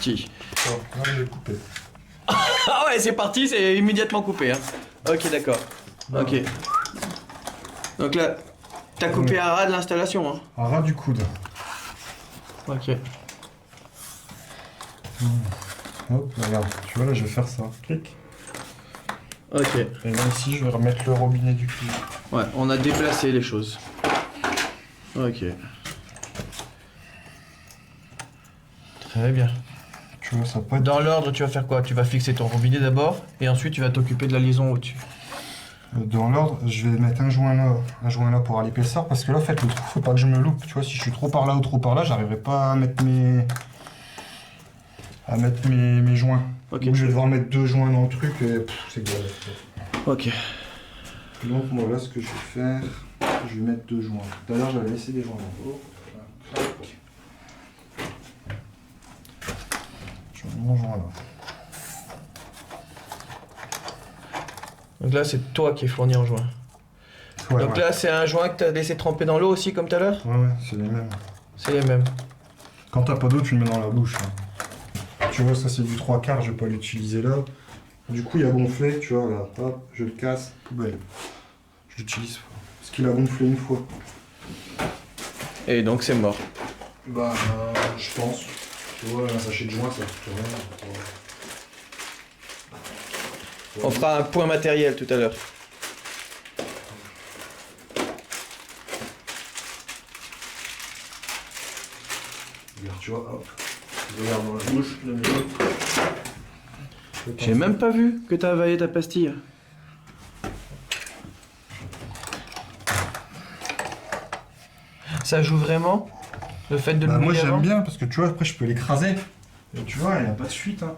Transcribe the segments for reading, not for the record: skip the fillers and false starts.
parti. Oh, là, je vais couper. Ah ouais, c'est parti, c'est immédiatement coupé. Hein. Ok, d'accord. Ok. Donc là, t'as coupé à ras de l'installation. Hein. À ras du coude. Ok. Hop, regarde. Tu vois, là, je vais faire ça. Clic. Ok. Et là, ici, je vais remettre le robinet du cul. Ouais, on a déplacé les choses. Ok. Très bien. Tu vois, ça peut être... Dans l'ordre, tu vas faire quoi? Tu vas fixer ton robinet d'abord, et ensuite tu vas t'occuper de la liaison au-dessus. Dans l'ordre, je vais mettre un joint là pour à l'épaisseur, parce que là, en fait, le trou, faut pas que je me loupe. Tu vois, si je suis trop par là ou trop par là, j'arriverai pas à mettre mes joints. Ok. Donc, je vais devoir mettre 2 joints dans le truc, et c'est galère. Ok. Donc, moi, là, ce que je vais faire, je vais mettre 2 joints. Tout à l'heure, j'avais laissé des joints en haut. Clac. Je mets mon joint là. Donc là, c'est toi qui es fourni en joint. Ouais, Donc ouais. là, c'est un joint que tu as laissé tremper dans l'eau aussi, comme tout à l'heure? Ouais, c'est les mêmes. C'est les mêmes. Quand t'as pas d'eau, tu le mets dans la bouche. Hein. Tu vois, ça c'est du 3/4, je vais pas l'utiliser là. Du coup, il a gonflé, tu vois, là, hop, je le casse, poubelle. Je l'utilise pas. Parce qu'il a gonflé une fois. Et donc c'est mort. Bah, je pense. Tu vois, un sachet de joint, ça coûte rien. On fera un point matériel tout à l'heure. Regarde, tu vois, hop. Je regarde dans la bouche, le milieu. J'ai même pas vu que t'as avalé ta pastille. Ça joue vraiment? Le fait de le Bah, moi mouiller j'aime avant? bien parce que tu vois, après je peux l'écraser. Et tu vois, il n'y a pas de fuite. Hein.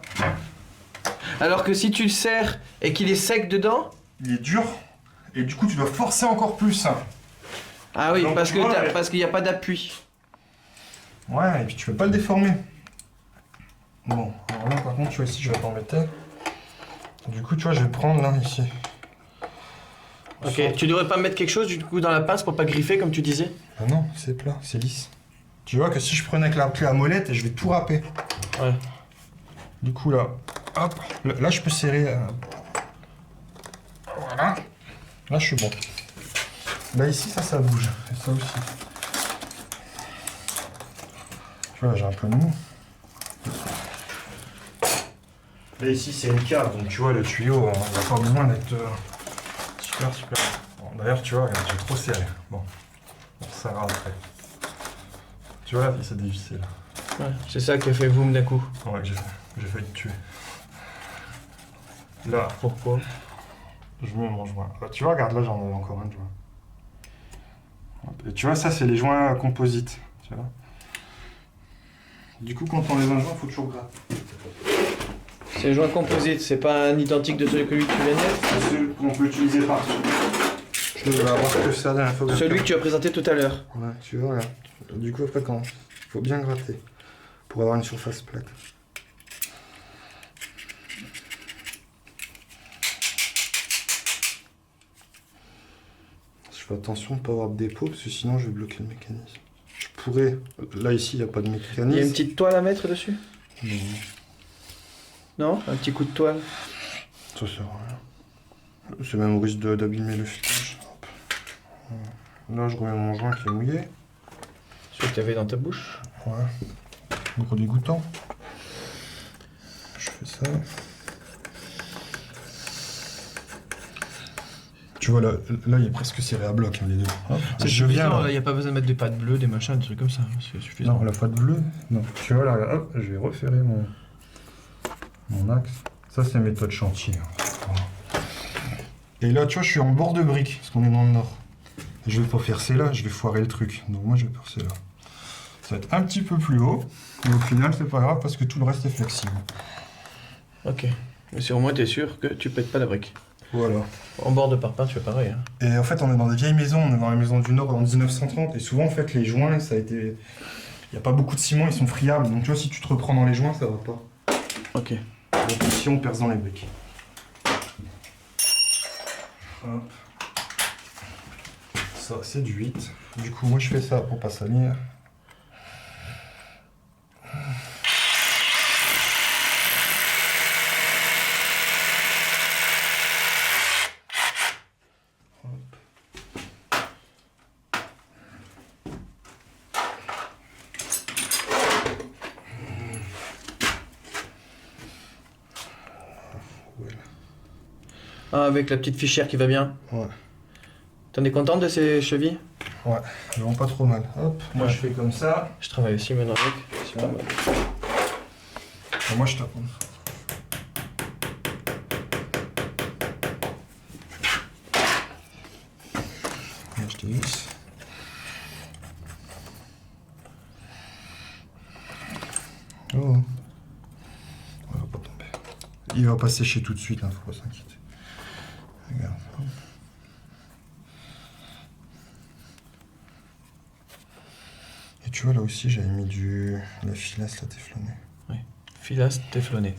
Alors que si tu le serres et qu'il est sec dedans? Il est dur. Et du coup, tu dois forcer encore plus. Hein. Ah oui, Donc, parce tu vois, parce qu'il n'y a pas d'appui. Ouais, et puis tu peux pas le déformer. Bon, alors là par contre, tu vois ici, je vais t'embêter. Du coup, tu vois, je vais prendre là, ici. Ok, tu devrais pas mettre quelque chose du coup dans la pince pour pas griffer comme tu disais? Ah non, c'est plat, c'est lisse. Tu vois que si je prenais avec la clé à molette, je vais tout râper. Ouais. Du coup là, hop, là je peux serrer. Voilà. Là je suis bon. Là ici, ça bouge. Et ça aussi. Tu vois, là j'ai un peu de mou. Là ici c'est une cave, donc tu vois le tuyau, il n'y a pas besoin d'être super. Bon, d'ailleurs tu vois, regarde, j'ai trop serré. Bon, on serrera après. Tu vois, il s'est dévissé là. Ouais, c'est ça qui a fait boum d'un coup. Ouais, j'ai failli te tuer. Là, Pourquoi? je mets mon joint. Tu vois, regarde, là j'en ai encore un joint. Et tu vois, ça c'est les joints composites. Tu vois. Du coup, quand on enlève un joint, il faut toujours gratter. C'est un joint composite, c'est pas un identique de celui que tu viens de mettre? C'est celui qu'on peut utiliser partout. Je vais avoir que ça la dernière fois. Celui que tu as présenté tout à l'heure. Ouais, tu vois, regarde. Du coup, après, quand il faut bien gratter pour avoir une surface plate. Je fais attention de ne pas avoir de dépôt parce que sinon je vais bloquer le mécanisme. Je pourrais. Là, ici, il n'y a pas de mécanisme. Il y a une petite toile à mettre dessus? Non, Non? Un petit coup de toile? ça sert à rien. C'est même au risque d'abîmer le filetage. Hop. Là, je remets mon joint qui est mouillé. Celui que tu avais dans ta bouche? Ouais. Gros dégoûtant. Je fais ça. Tu vois, là, il est presque serré à bloc, hein, les deux. Hop. Je viens là. Il n'y a pas besoin de mettre des pâtes bleues, des machins, des trucs comme ça. C'est suffisant. Non, la pâte bleue. Non. Tu vois, là, hop, je vais referrer mon axe. Ça, c'est méthode chantier. Hein. Voilà. Et là, tu vois, je suis en bord de brique, parce qu'on est dans le nord. Et je vais pas percer là, je vais foirer le truc. Donc moi, je vais percer là. Ça va être un petit peu plus haut, mais au final, c'est pas grave, parce que tout le reste est flexible. Ok. Mais c'est au moins, tu es sûr que tu pètes pas la brique. Voilà. En bord de parpaing, tu fais pareil. Hein. Et en fait, on est dans des vieilles maisons, on est dans les maisons du Nord en 1930, et souvent, en fait, les joints, ça a été... Il n'y a pas beaucoup de ciment, ils sont friables, donc tu vois, si tu te reprends dans les joints, ça va pas. Ok. Donc ici, on perce dans les briques. Hop. Ça, c'est du 8. Du coup, moi, je fais ça pour pas salir. Ah, avec la petite fichière qui va bien. Ouais. T'en es contente de ces chevilles? Ouais, elles vont pas trop mal. Hop, moi Ouais. je fais comme ça. Je travaille aussi maintenant avec. C'est pas mal. Et moi je tape. Là, je te glisse. Oh. Il va pas tomber. Il va pas sécher tout de suite, hein, faut pas s'inquiéter. Regarde. Et tu vois là aussi j'avais mis la filasse là téflonnée. Oui. Filasse téflonnée.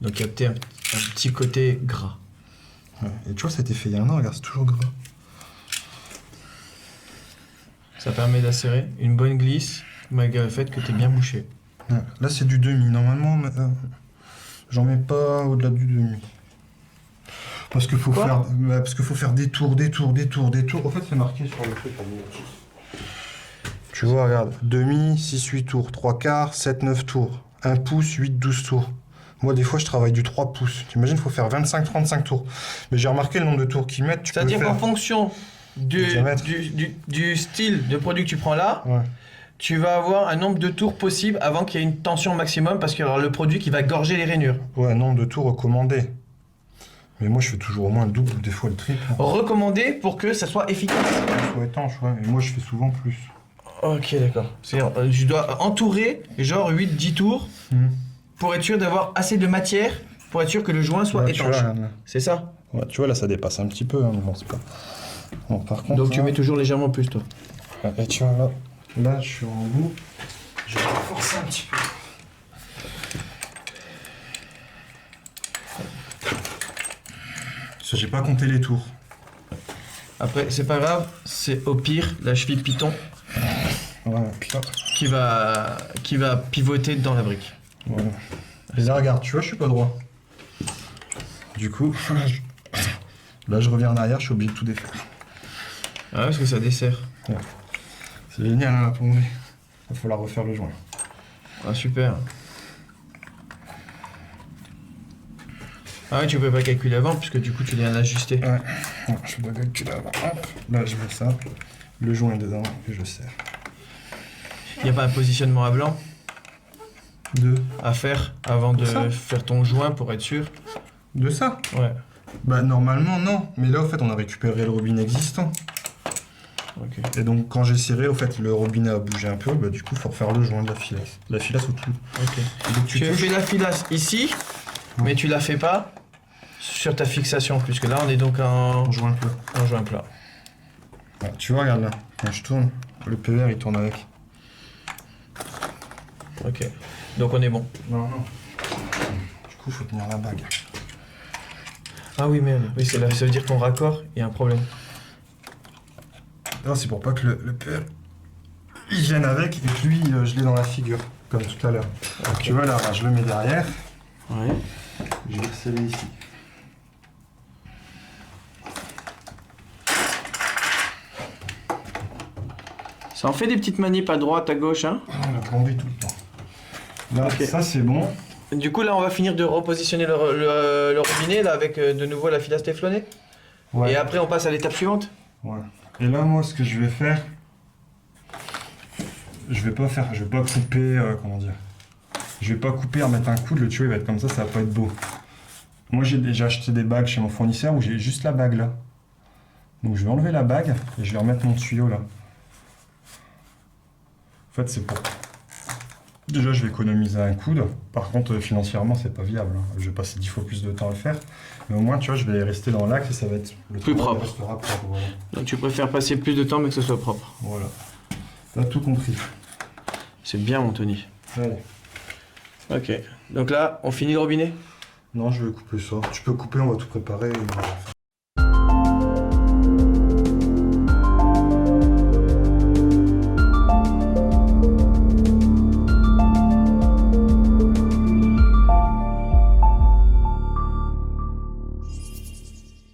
Donc capter un petit côté gras. Ouais. Et tu vois ça a été fait il y a un an, regarde, c'est toujours gras. Ça permet d'assérer une bonne glisse malgré le fait que t'es bien bouché. Ouais. Là c'est du demi, normalement j'en mets pas au-delà du demi. Parce qu'il faut faire, faut faire des tours. En fait c'est marqué sur le truc. Tu vois, regarde, demi, 6-8 tours, 3 quarts, 7-9 tours, 1 pouce, 8-12 tours. Moi, des fois, je travaille du 3 pouces. T'imagines, il faut faire 25-35 tours. Mais j'ai remarqué le nombre de tours qu'ils mettent. C'est-à-dire qu'en fonction du diamètre. style de produit que tu prends là, Ouais. tu vas avoir un nombre de tours possible avant qu'il y ait une tension maximum parce qu'il y aura le produit qui va gorger les rainures. Ouais, nombre de tours recommandé. Mais moi, je fais toujours au moins le double, des fois le triple. Recommandé pour que ça soit efficace. Soit étanche, ouais. Et moi, je fais souvent plus. Ok, d'accord. C'est-à-dire, tu dois entourer genre 8-10 tours pour être sûr d'avoir assez de matière pour être sûr que le joint soit Ouais, tu étanche. vois, là. C'est ça? Ouais, tu vois, là, ça dépasse un petit peu. Hein, mais bon, c'est pas... Bon, par contre, Donc tu là- mets toujours légèrement plus, toi. Ouais, et tu vois, là, je suis en bout. Je vais forcer un petit peu. Parce que j'ai pas compté les tours. Après, c'est pas grave, c'est au pire la cheville Python Ouais, puis là, qui va pivoter dans la brique. voilà. Et là, regarde, tu vois, je suis pas droit. Du coup, là, je reviens en arrière, je suis obligé de tout défaire. Ah, parce que ça dessert. C'est génial, hein, la plomberie. Il faut la refaire le joint. Ah, super. Ah ouais, tu peux pas calculer avant puisque du coup tu viens d'ajuster. Ouais, ouais, je dois calculer avant. Hop, là, je mets ça. Le joint est dedans et je serre. Il n'y a pas un positionnement à blanc à faire avant de Ça faire ton joint pour être sûr? De ça? Ouais. Bah, normalement, non. Mais là, au fait, on a récupéré le robinet existant. Ok. Et donc, quand j'ai serré, au fait, le robinet a bougé un peu. Bah, du coup, il faut refaire le joint de la filasse. La filasse au-dessus. Ok. Et donc, Tu touches. fais la filasse ici, mais tu la fais pas sur ta fixation puisque là on est donc En joint plat. en joint plat. Ouais, tu vois, regarde là. Quand je tourne, le PVR, il tourne avec. Ok. Donc on est bon. Non, non. Du coup, il faut tenir la bague. Ah oui merde. Oui, c'est là. Ça veut dire ton raccord, il y a un problème. Non, c'est pour pas que le PVR, il vienne avec et que lui, je l'ai dans la figure. Comme tout à l'heure. Ok. Tu vois, là, je le mets derrière. Ouais. Je vais le sceller ici. Ça en fait des petites manips à droite, à gauche, hein. On a plomberie tout le temps. Là, Ok. ça c'est bon. Du coup là on va finir de repositionner le robinet là avec de nouveau la filasse téflonnée. Ouais. Et après on passe à l'étape suivante. Ouais. Et là, moi, ce que je vais faire, je vais pas couper, comment dire, je vais pas couper en mettre un coude, le tuyau il va être comme ça va pas être beau. Moi, j'ai déjà acheté des bagues chez mon fournisseur où j'ai juste la bague là. Donc, je vais enlever la bague et je vais remettre mon tuyau là. En fait, c'est pour... Déjà, je vais économiser un coude. Par contre, financièrement, c'est pas viable, hein. Je vais passer 10 fois plus de temps à le faire. Mais au moins, tu vois, je vais rester dans l'axe et ça va être... Le Plus travail propre. restera propre, voilà. Donc tu préfères passer plus de temps mais que ce soit propre. Voilà. T'as tout compris. C'est bien mon Tony. Allez. Ok. Donc là on finit le robinet. Non, je vais couper ça. Tu peux couper, on va tout préparer. Et...